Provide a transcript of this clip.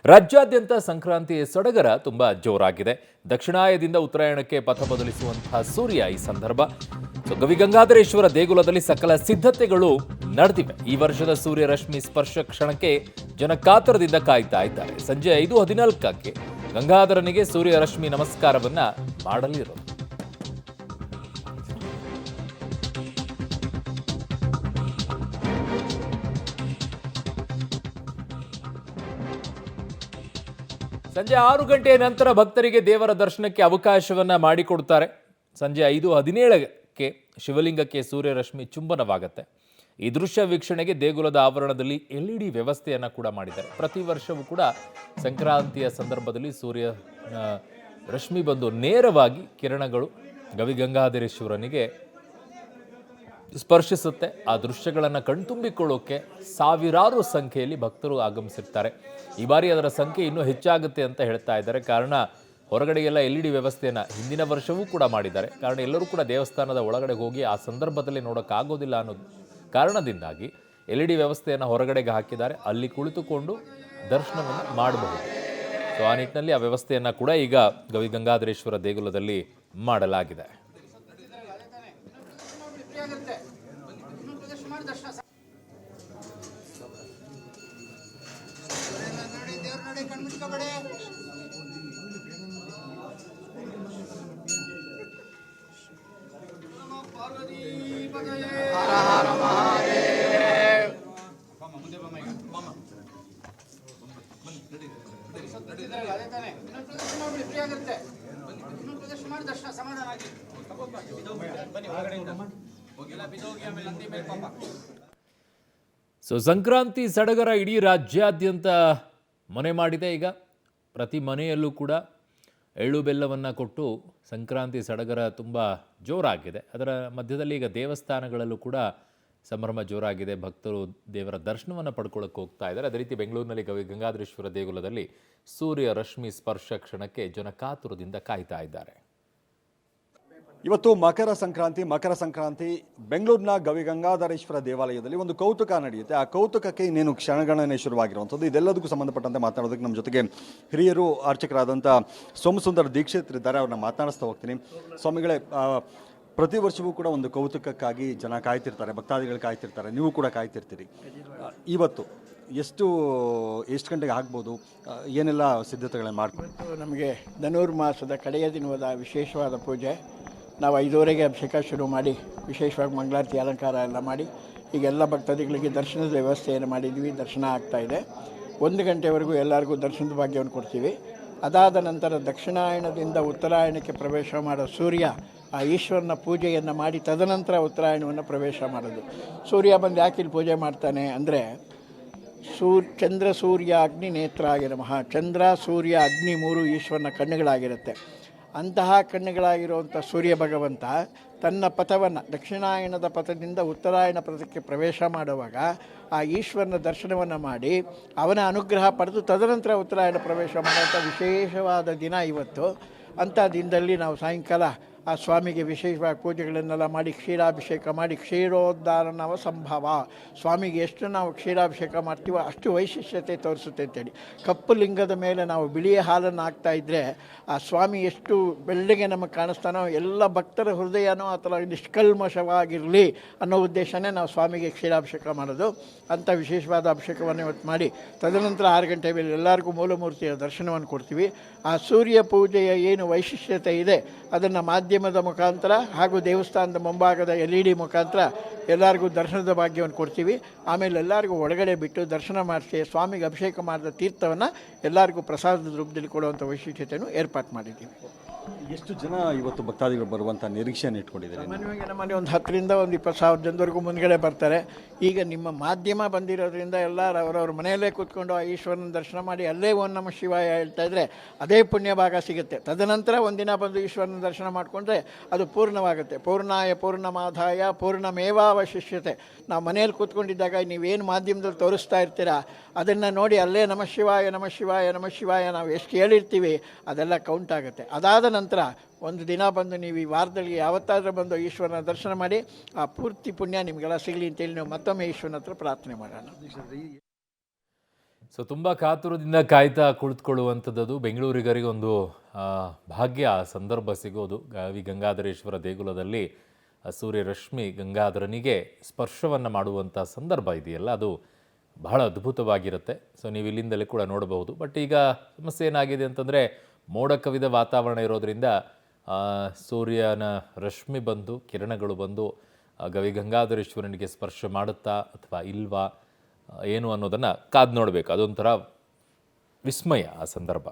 ರಾಜ್ಯಾದ್ಯಂತ ಸಂಕ್ರಾಂತಿ ಸಡಗರ ತುಂಬಾ ಜೋರಾಗಿದೆ. ದಕ್ಷಿಣಾಯದಿಂದ ಉತ್ತರಾಯಣಕ್ಕೆ ಪಥ ಬದಲಿಸುವಂತಹ ಸೂರ್ಯ ಈ ಸಂದರ್ಭ. ಗವಿಗಂಗಾಧರೇಶ್ವರ ದೇಗುಲದಲ್ಲಿ ಸಕಲ ಸಿದ್ಧತೆಗಳು ನಡೆದಿವೆ. ಈ ವರ್ಷದ ಸೂರ್ಯ ರಶ್ಮಿ ಸ್ಪರ್ಶ ಕ್ಷಣಕ್ಕೆ ಜನ ಕಾತರದಿಂದ ಕಾಯ್ತಾ ಇದ್ದಾರೆ. ಸಂಜೆ 5:14ಕ್ಕೆ ಗಂಗಾಧರನಿಗೆ ಸೂರ್ಯ ರಶ್ಮಿ ನಮಸ್ಕಾರವನ್ನ ಮಾಡಲಿರೋದು. ಸಂಜೆ 6 ಗಂಟೆಯ ನಂತರ ಭಕ್ತರಿಗೆ ದೇವರ ದರ್ಶನಕ್ಕೆ ಅವಕಾಶವನ್ನ ಮಾಡಿಕೊಡ್ತಾರೆ. ಸಂಜೆ 5:17ಕ್ಕೆ ಶಿವಲಿಂಗಕ್ಕೆ ಸೂರ್ಯರಶ್ಮಿ ಚುಂಬನವಾಗುತ್ತೆ. ಈ ದೃಶ್ಯ ವೀಕ್ಷಣೆಗೆ ದೇಗುಲದ ಆವರಣದಲ್ಲಿ LED ವ್ಯವಸ್ಥೆಯನ್ನ ಕೂಡ ಮಾಡಿದ್ದಾರೆ. ಪ್ರತಿ ವರ್ಷವೂ ಕೂಡ ಸಂಕ್ರಾಂತಿಯ ಸಂದರ್ಭದಲ್ಲಿ ಸೂರ್ಯ ರಶ್ಮಿ ಬಂದು ನೇರವಾಗಿ ಕಿರಣಗಳು ಗವಿಗಂಗಾಧರೇಶ್ವರನಿಗೆ ಸ್ಪರ್ಶಿಸುತ್ತೆ. ಆ ದೃಶ್ಯಗಳನ್ನು ಕಣ್ತುಂಬಿಕೊಳ್ಳೋಕೆ ಸಾವಿರಾರು ಸಂಖ್ಯೆಯಲ್ಲಿ ಭಕ್ತರು ಆಗಮಿಸಿರ್ತಾರೆ. ಈ ಬಾರಿ ಅದರ ಸಂಖ್ಯೆ ಇನ್ನೂ ಹೆಚ್ಚಾಗುತ್ತೆ ಅಂತ ಹೇಳ್ತಾ ಇದ್ದಾರೆ. ಕಾರಣ ಹೊರಗಡೆಗೆಲ್ಲ LED ವ್ಯವಸ್ಥೆಯನ್ನು ಹಿಂದಿನ ವರ್ಷವೂ ಕೂಡ ಮಾಡಿದ್ದಾರೆ. ಕಾರಣ ಎಲ್ಲರೂ ಕೂಡ ದೇವಸ್ಥಾನದ ಒಳಗಡೆ ಹೋಗಿ ಆ ಸಂದರ್ಭದಲ್ಲಿ ನೋಡೋಕ್ಕಾಗೋದಿಲ್ಲ ಅನ್ನೋ ಕಾರಣದಿಂದಾಗಿ LED ವ್ಯವಸ್ಥೆಯನ್ನು ಹೊರಗಡೆಗೆ ಹಾಕಿದ್ದಾರೆ. ಅಲ್ಲಿ ಕುಳಿತುಕೊಂಡು ದರ್ಶನವನ್ನು ಮಾಡಬಹುದು. ಸೊ ಆ ನಿಟ್ಟಿನಲ್ಲಿ ಆ ವ್ಯವಸ್ಥೆಯನ್ನು ಕೂಡ ಈಗ ಗವಿಗಂಗಾಧರೇಶ್ವರ ದೇಗುಲದಲ್ಲಿ ಮಾಡಲಾಗಿದೆ. ಸೊ ಸಂಕ್ರಾಂತಿ ಸಡಗರ ಇಡೀ ರಾಜ್ಯಾದ್ಯಂತ ಮನೆ ಮಾಡಿದೆ. ಈಗ ಪ್ರತಿ ಮನೆಯಲ್ಲೂ ಕೂಡ ಎಳ್ಳು ಬೆಲ್ಲವನ್ನು ಕೊಟ್ಟು ಸಂಕ್ರಾಂತಿ ಸಡಗರ ತುಂಬ ಜೋರಾಗಿದೆ. ಅದರ ಮಧ್ಯದಲ್ಲಿ ಈಗ ದೇವಸ್ಥಾನಗಳಲ್ಲೂ ಕೂಡ ಸಂಭ್ರಮ ಜೋರಾಗಿದೆ. ಭಕ್ತರು ದೇವರ ದರ್ಶನವನ್ನು ಪಡ್ಕೊಳ್ಳೋಕೆ ಹೋಗ್ತಾ ಇದ್ದಾರೆ. ಅದೇ ರೀತಿ ಬೆಂಗಳೂರಿನಲ್ಲಿ ಗವಿಗಂಗಾಧರೇಶ್ವರ ದೇಗುಲದಲ್ಲಿ ಸೂರ್ಯ ರಶ್ಮಿ ಸ್ಪರ್ಶ ಕ್ಷಣಕ್ಕೆ ಜನ ಕಾತುರದಿಂದ ಕಾಯ್ತಾ ಇದ್ದಾರೆ. ಇವತ್ತು ಮಕರ ಸಂಕ್ರಾಂತಿ ಬೆಂಗಳೂರಿನ ಗವಿಗಂಗಾಧರೇಶ್ವರ ದೇವಾಲಯದಲ್ಲಿ ಒಂದು ಕೌತುಕ ನಡೆಯುತ್ತೆ. ಆ ಕೌತುಕಕ್ಕೆ ಇನ್ನೇನು ಕ್ಷಣಗಣನೆ ಶುರುವಾಗಿರುವಂಥದ್ದು. ಇದೆಲ್ಲದಕ್ಕೂ ಸಂಬಂಧಪಟ್ಟಂತೆ ಮಾತನಾಡೋದಕ್ಕೆ ನಮ್ಮ ಜೊತೆಗೆ ಹಿರಿಯರು ಅರ್ಚಕರಾದಂಥ ಸೋಮಸುಂದರ ದೀಕ್ಷಿತರಿದ್ದಾರೆ. ಅವ್ರನ್ನ ಮಾತನಾಡಿಸ್ತಾ ಹೋಗ್ತೀನಿ. ಸ್ವಾಮಿಗಳೇ, ಪ್ರತಿ ವರ್ಷವೂ ಕೂಡ ಒಂದು ಕೌತುಕಕ್ಕಾಗಿ ಜನ ಕಾಯ್ತಿರ್ತಾರೆ, ಭಕ್ತಾದಿಗಳು ಕಾಯ್ತಿರ್ತಾರೆ, ನೀವು ಕೂಡ ಕಾಯ್ತಿರ್ತೀರಿ. ಇವತ್ತು ಎಷ್ಟು ಗಂಟೆಗೆ ಆಗ್ಬೋದು, ಏನೆಲ್ಲ ಸಿದ್ಧತೆಗಳನ್ನು ಮಾಡ್ಕೊಂಡು? ನಮಗೆ ಧನುರ್ಮಾಸದ ಕಡೆಯ ದಿನವಾದ ವಿಶೇಷವಾದ ಪೂಜೆ. ನಾವು 5:30ಗೆ ಅಭಿಷೇಕ ಶುರು ಮಾಡಿ ವಿಶೇಷವಾಗಿ ಮಂಗಳಾರತಿ ಅಲಂಕಾರ ಎಲ್ಲ ಮಾಡಿ ಈಗೆಲ್ಲ ಭಕ್ತಾದಿಗಳಿಗೆ ದರ್ಶನದ ವ್ಯವಸ್ಥೆಯನ್ನು ಮಾಡಿದ್ವಿ. ದರ್ಶನ ಆಗ್ತಾಯಿದೆ. 1 ಗಂಟೆವರೆಗೂ ಎಲ್ಲರಿಗೂ ದರ್ಶನದ ಭಾಗ್ಯವನ್ನು ಕೊಡ್ತೀವಿ. ಅದಾದ ನಂತರ ದಕ್ಷಿಣಾಯನದಿಂದ ಉತ್ತರಾಯಣಕ್ಕೆ ಪ್ರವೇಶ ಮಾಡೋ ಸೂರ್ಯ ಆ ಈಶ್ವರನ ಪೂಜೆಯನ್ನು ಮಾಡಿ ತದನಂತರ ಉತ್ತರಾಯಣವನ್ನು ಪ್ರವೇಶ ಮಾಡೋದು. ಸೂರ್ಯ ಬಂದು ಯಾಕೆ ಇಲ್ಲಿ ಪೂಜೆ ಮಾಡ್ತಾನೆ ಅಂದರೆ, ಚಂದ್ರ ಸೂರ್ಯ ಅಗ್ನಿ ನೇತ್ರಾಗಿ ನಮಃ. ಚಂದ್ರ ಸೂರ್ಯ ಅಗ್ನಿ 3 ಈಶ್ವರನ ಕಣ್ಣುಗಳಾಗಿರುತ್ತೆ. ಅಂತಹ ಕಣ್ಣುಗಳಾಗಿರುವಂಥ ಸೂರ್ಯ ಭಗವಂತ ತನ್ನ ಪಥವನ್ನು ದಕ್ಷಿಣಾಯನದ ಪಥದಿಂದ ಉತ್ತರಾಯಣ ಪಥಕ್ಕೆ ಪ್ರವೇಶ ಮಾಡುವಾಗ ಆ ಈಶ್ವರನ ದರ್ಶನವನ್ನು ಮಾಡಿ ಅವನ ಅನುಗ್ರಹ ಪಡೆದು ತದನಂತರ ಉತ್ತರಾಯಣ ಪ್ರವೇಶ ಮಾಡುವಂಥ ವಿಶೇಷವಾದ ದಿನ ಇವತ್ತು. ಅಂಥ ದಿನದಲ್ಲಿ ನಾವು ಸಾಯಂಕಾಲ ಆ ಸ್ವಾಮಿಗೆ ವಿಶೇಷವಾಗಿ ಪೂಜೆಗಳನ್ನೆಲ್ಲ ಮಾಡಿ ಕ್ಷೀರಾಭಿಷೇಕ ಮಾಡಿ ಕ್ಷೀರೋದ್ಧಾರಣವ ಸಂಭವ. ಸ್ವಾಮಿಗೆ ಎಷ್ಟು ನಾವು ಕ್ಷೀರಾಭಿಷೇಕ ಮಾಡ್ತೀವೋ ಅಷ್ಟು ವೈಶಿಷ್ಟ್ಯತೆ ತೋರಿಸುತ್ತೆ ಅಂತೇಳಿ. ಕಪ್ಪು ಲಿಂಗದ ಮೇಲೆ ನಾವು ಬಿಳಿಯ ಹಾಲನ್ನು ಹಾಕ್ತಾ ಇದ್ದರೆ ಆ ಸ್ವಾಮಿ ಎಷ್ಟು ಬೆಳ್ಳಗೆ ನಮಗೆ ಕಾಣಿಸ್ತಾನೋ, ಎಲ್ಲ ಭಕ್ತರ ಹೃದಯನೂ ಆ ಥರ ನಿಷ್ಕಲ್ಮಶವಾಗಿರಲಿ ಅನ್ನೋ ಉದ್ದೇಶನೇ ನಾವು ಸ್ವಾಮಿಗೆ ಕ್ಷೀರಾಭಿಷೇಕ ಮಾಡೋದು. ಅಂಥ ವಿಶೇಷವಾದ ಅಭಿಷೇಕವನ್ನು ಇವತ್ತು ಮಾಡಿ ತದನಂತರ 6 ಗಂಟೆ ಮೇಲೆ ಎಲ್ಲರಿಗೂ ಮೂಲಮೂರ್ತಿಯ ದರ್ಶನವನ್ನು ಕೊಡ್ತೀವಿ. ಆ ಸೂರ್ಯ ಪೂಜೆಯ ಏನು ವೈಶಿಷ್ಟ್ಯತೆ ಇದೆ ಅದನ್ನು ಮಾಧ್ಯಮದ ಮುಖಾಂತರ ಹಾಗೂ ದೇವಸ್ಥಾನದ ಮುಂಭಾಗದ LED ಮುಖಾಂತರ ಎಲ್ಲರಿಗೂ ದರ್ಶನದ ಭಾಗ್ಯವನ್ನು ಕೊಡ್ತೀವಿ. ಆಮೇಲೆ ಎಲ್ಲರಿಗೂ ಒಳಗಡೆ ಬಿಟ್ಟು ದರ್ಶನ ಮಾಡಿಸಿ ಸ್ವಾಮಿಗೆ ಅಭಿಷೇಕ ಮಾಡಿದ ತೀರ್ಥವನ್ನು ಎಲ್ಲರಿಗೂ ಪ್ರಸಾದದ ರೂಪದಲ್ಲಿ ಕೊಡುವಂಥ ವೈಶಿಷ್ಟ್ಯತೆಯನ್ನು ಏರ್ಪಾಡು ಮಾಡಿದ್ದೀವಿ. ಎಷ್ಟು ಜನ ಇವತ್ತು ಭಕ್ತಾದಿಗಳು ಬರುವಂಥ ನಿರೀಕ್ಷೆಯನ್ನು ಇಟ್ಕೊಂಡಿದ್ದಾರೆ? ಸಾಮಾನ್ಯವಾಗಿ ನಮ್ಮನೆ ಒಂದು 10ರಿಂದ 20,000 ಜನದವರೆಗೂ ಮುಂದ್ಗಡೆ ಬರ್ತಾರೆ. ಈಗ ನಿಮ್ಮ ಮಾಧ್ಯಮ ಬಂದಿರೋದ್ರಿಂದ ಎಲ್ಲರೂ ಅವರವ್ರ ಮನೆಯಲ್ಲೇ ಕೂತ್ಕೊಂಡು ಆ ಈಶ್ವರನ ದರ್ಶನ ಮಾಡಿ ಅಲ್ಲೇ ಓಂ ನಮಃ ಶಿವಾಯ ಹೇಳ್ತಾ ಇದ್ದರೆ ಅದೇ ಪುಣ್ಯ ಭಾಗ ಸಿಗುತ್ತೆ. ತದನಂತರ ಒಂದಿನ ಬಂದು ಈಶ್ವರನ ದರ್ಶನ ಮಾಡಿಕೊಂಡ್ರೆ ಅದು ಪೂರ್ಣವಾಗುತ್ತೆ. ಪೂರ್ಣಾಯ ಪೂರ್ಣಮಾದಾಯ ಪೂರ್ಣಮೇವಾವಶಿಷ್ಯತೆ. ನಾವು ಮನೆಯಲ್ಲಿ ಕೂತ್ಕೊಂಡಿದ್ದಾಗ ನೀವೇನು ಮಾಧ್ಯಮದಲ್ಲಿ ತೋರಿಸ್ತಾ ಇರ್ತೀರಾ ಅದನ್ನು ನೋಡಿ ಅಲ್ಲೇ ನಮಃ ಶಿವಾಯ ನಮಃ ಶಿವಾಯ ನಮಃ ಶಿವಾಯ ನಾವು ಎಷ್ಟು ಹೇಳಿರ್ತೀವಿ ಅದೆಲ್ಲ ಕೌಂಟ್ ಆಗುತ್ತೆ. ಅದಾದ ನಂತರ ಒಂದು ದಿನ ಬಂದು ನೀವು ಈ ವಾರದಲ್ಲಿ ಯಾವತ್ತಾದರೂ ಬಂದು ಈಶ್ವರನ ದರ್ಶನ ಮಾಡಿ ಆ ಪೂರ್ತಿ ಪುಣ್ಯ ನಿಮಗೆಲ್ಲ ಸಿಗಲಿ ಅಂತೇಳಿ ನಾವು ಮತ್ತೊಮ್ಮೆ ಈಶ್ವರನ ಹತ್ರ ಪ್ರಾರ್ಥನೆ ಮಾಡೋಣ. ಸೊ ತುಂಬ ಕಾತುರದಿಂದ ಕಾಯ್ತಾ ಕುಳಿತುಕೊಳ್ಳುವಂಥದ್ದು ಬೆಂಗಳೂರಿಗರಿಗೆ ಒಂದು ಭಾಗ್ಯ ಸಂದರ್ಭ ಸಿಗೋದು. ಗಾವಿ ಗಂಗಾಧರೇಶ್ವರ ದೇಗುಲದಲ್ಲಿ ಸೂರ್ಯ ರಶ್ಮಿ ಗಂಗಾಧರನಿಗೆ ಸ್ಪರ್ಶವನ್ನು ಮಾಡುವಂಥ ಸಂದರ್ಭ ಇದೆಯಲ್ಲ, ಅದು ಬಹಳ ಅದ್ಭುತವಾಗಿರುತ್ತೆ. ಸೊ ನೀವು ಇಲ್ಲಿಂದಲೇ ಕೂಡ ನೋಡಬಹುದು. ಬಟ್ ಈಗ ಸಮಸ್ಯೆ ಏನಾಗಿದೆ ಅಂತಂದರೆ ಮೋಡ ಕವಿದ ವಾತಾವರಣ ಇರೋದರಿಂದ ಸೂರ್ಯನ ರಶ್ಮಿ ಬಂದು ಕಿರಣಗಳು ಬಂದು ಗವಿ ಗಂಗಾಧರೇಶ್ವರನಿಗೆ ಸ್ಪರ್ಶ ಮಾಡುತ್ತಾ ಅಥವಾ ಇಲ್ವಾ ಏನು ಅನ್ನೋದನ್ನು ಕಾದು ನೋಡಬೇಕು. ಅದೊಂಥರ ವಿಸ್ಮಯ ಆ ಸಂದರ್ಭ.